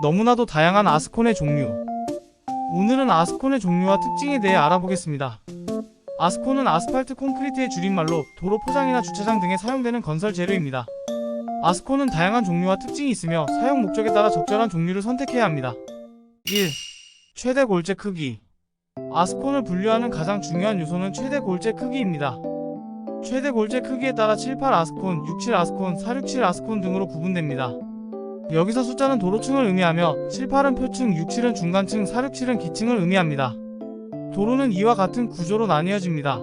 너무나도 다양한 아스콘의 종류. 오늘은 아스콘의 종류와 특징에 대해 알아보겠습니다. 아스콘은 아스팔트 콘크리트의 줄임말로 도로 포장이나 주차장 등에 사용되는 건설 재료입니다. 아스콘은 다양한 종류와 특징이 있으며 사용 목적에 따라 적절한 종류를 선택해야 합니다. 1. 최대 골재 크기. 아스콘을 분류하는 가장 중요한 요소는 최대 골재 크기입니다. 최대 골재 크기에 따라 78 아스콘, 67 아스콘, 467 아스콘 등으로 구분됩니다. 여기서 숫자는 도로층을 의미하며 78은 표층, 67은 중간층, 467은 기층을 의미합니다. 도로는 이와 같은 구조로 나뉘어집니다.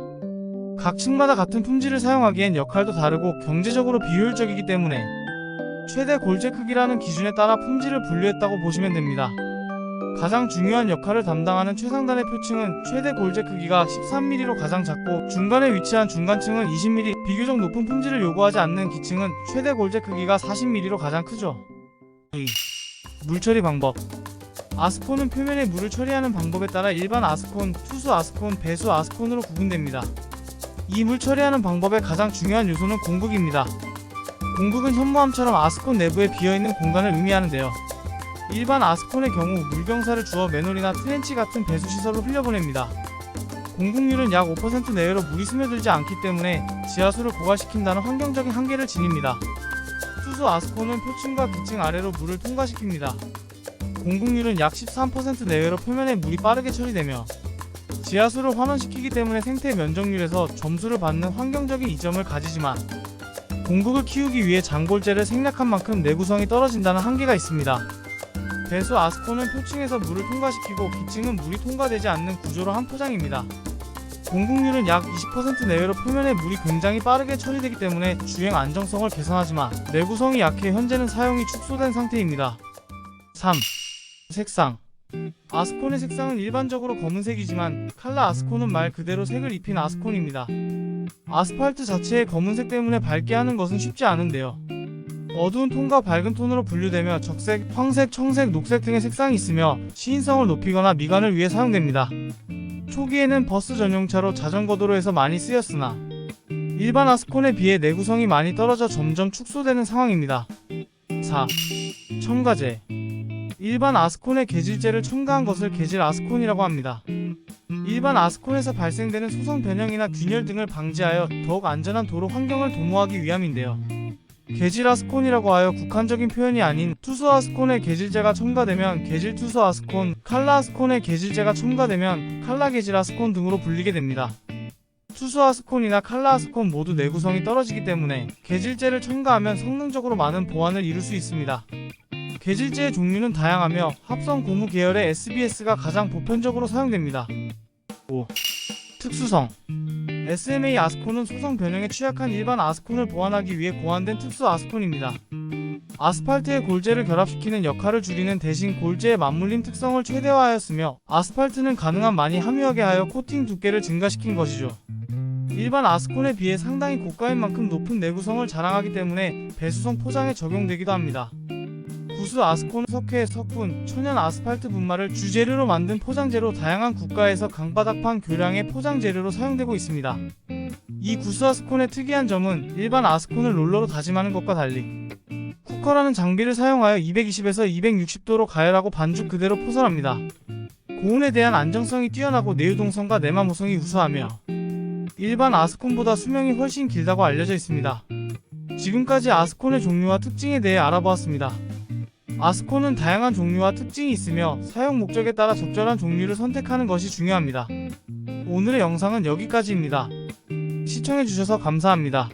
각 층마다 같은 품질을 사용하기엔 역할도 다르고 경제적으로 비효율적이기 때문에 최대 골재 크기라는 기준에 따라 품질을 분류했다고 보시면 됩니다. 가장 중요한 역할을 담당하는 최상단의 표층은 최대 골재 크기가 13mm로 가장 작고, 중간에 위치한 중간층은 20mm, 비교적 높은 품질을 요구하지 않는 기층은 최대 골재 크기가 40mm로 가장 크죠. 2. 물처리 방법. 아스콘은 표면에 물을 처리하는 방법에 따라 일반 아스콘, 투수 아스콘, 배수 아스콘으로 구분됩니다. 이 물 처리하는 방법의 가장 중요한 요소는 공극입니다. 공극은 현무암처럼 아스콘 내부에 비어있는 공간을 의미하는데요. 일반 아스콘의 경우 물경사를 주어 맨홀이나 트렌치 같은 배수시설로 흘려보냅니다. 공극률은 약 5% 내외로 물이 스며들지 않기 때문에 지하수를 고갈시킨다는 환경적인 한계를 지닙니다. 투수 아스콘은 표층과 기층 아래로 물을 통과시킵니다. 공극률은 약 13% 내외로 표면에 물이 빠르게 처리되며 지하수를 환원시키기 때문에 생태 면적률에서 점수를 받는 환경적인 이점을 가지지만, 공극을 키우기 위해 장골재를 생략한 만큼 내구성이 떨어진다는 한계가 있습니다. 배수 아스콘은 표층에서 물을 통과시키고 기층은 물이 통과되지 않는 구조로 한 포장입니다. 공극률은 약 20% 내외로 표면에 물이 굉장히 빠르게 처리되기 때문에 주행 안정성을 개선하지만 내구성이 약해 현재는 사용이 축소된 상태입니다. 3. 색상. 아스콘의 색상은 일반적으로 검은색이지만 칼라 아스콘은 말 그대로 색을 입힌 아스콘입니다. 아스팔트 자체의 검은색 때문에 밝게 하는 것은 쉽지 않은데요. 어두운 톤과 밝은 톤으로 분류되며 적색, 황색, 청색, 녹색 등의 색상이 있으며 시인성을 높이거나 미관을 위해 사용됩니다. 초기에는 버스 전용차로 자전거 도로에서 많이 쓰였으나 일반 아스콘에 비해 내구성이 많이 떨어져 점점 축소되는 상황입니다. 4. 첨가제. 일반 아스콘의 계질재를 첨가한 것을 계질 아스콘이라고 합니다. 일반 아스콘에서 발생되는 소성 변형이나 균열 등을 방지하여 더욱 안전한 도로 환경을 도모하기 위함인데요. 계질 아스콘이라고 하여 국한적인 표현이 아닌 투수 아스콘의 계질재가 첨가되면 계질 투수 아스콘, 칼라 아스콘의 계질재가 첨가되면 칼라 계질 아스콘 등으로 불리게 됩니다. 투수 아스콘이나 칼라 아스콘 모두 내구성이 떨어지기 때문에 계질재를 첨가하면 성능적으로 많은 보완을 이룰 수 있습니다. 계질재의 종류는 다양하며 합성 고무 계열의 SBS가 가장 보편적으로 사용됩니다. 5. 특수성. SMA 아스콘은 소성 변형에 취약한 일반 아스콘을 보완하기 위해 고안된 특수 아스콘입니다. 아스팔트의 골재를 결합시키는 역할을 줄이는 대신 골재의 맞물림 특성을 최대화하였으며, 아스팔트는 가능한 많이 함유하게 하여 코팅 두께를 증가시킨 것이죠. 일반 아스콘에 비해 상당히 고가인 만큼 높은 내구성을 자랑하기 때문에 배수성 포장에 적용되기도 합니다. 구스 아스콘은 석회, 석분, 천연 아스팔트 분말을 주재료로 만든 포장재로 다양한 국가에서 강바닥판 교량의 포장재료로 사용되고 있습니다. 이 구스 아스콘의 특이한 점은 일반 아스콘을 롤러로 다짐하는 것과 달리 쿠커라는 장비를 사용하여 220에서 260도로 가열하고 반죽 그대로 포설합니다. 고온에 대한 안정성이 뛰어나고 내유동성과 내마모성이 우수하며 일반 아스콘보다 수명이 훨씬 길다고 알려져 있습니다. 지금까지 아스콘의 종류와 특징에 대해 알아보았습니다. 아스콘은 다양한 종류와 특징이 있으며 사용 목적에 따라 적절한 종류를 선택하는 것이 중요합니다. 오늘의 영상은 여기까지입니다. 시청해주셔서 감사합니다.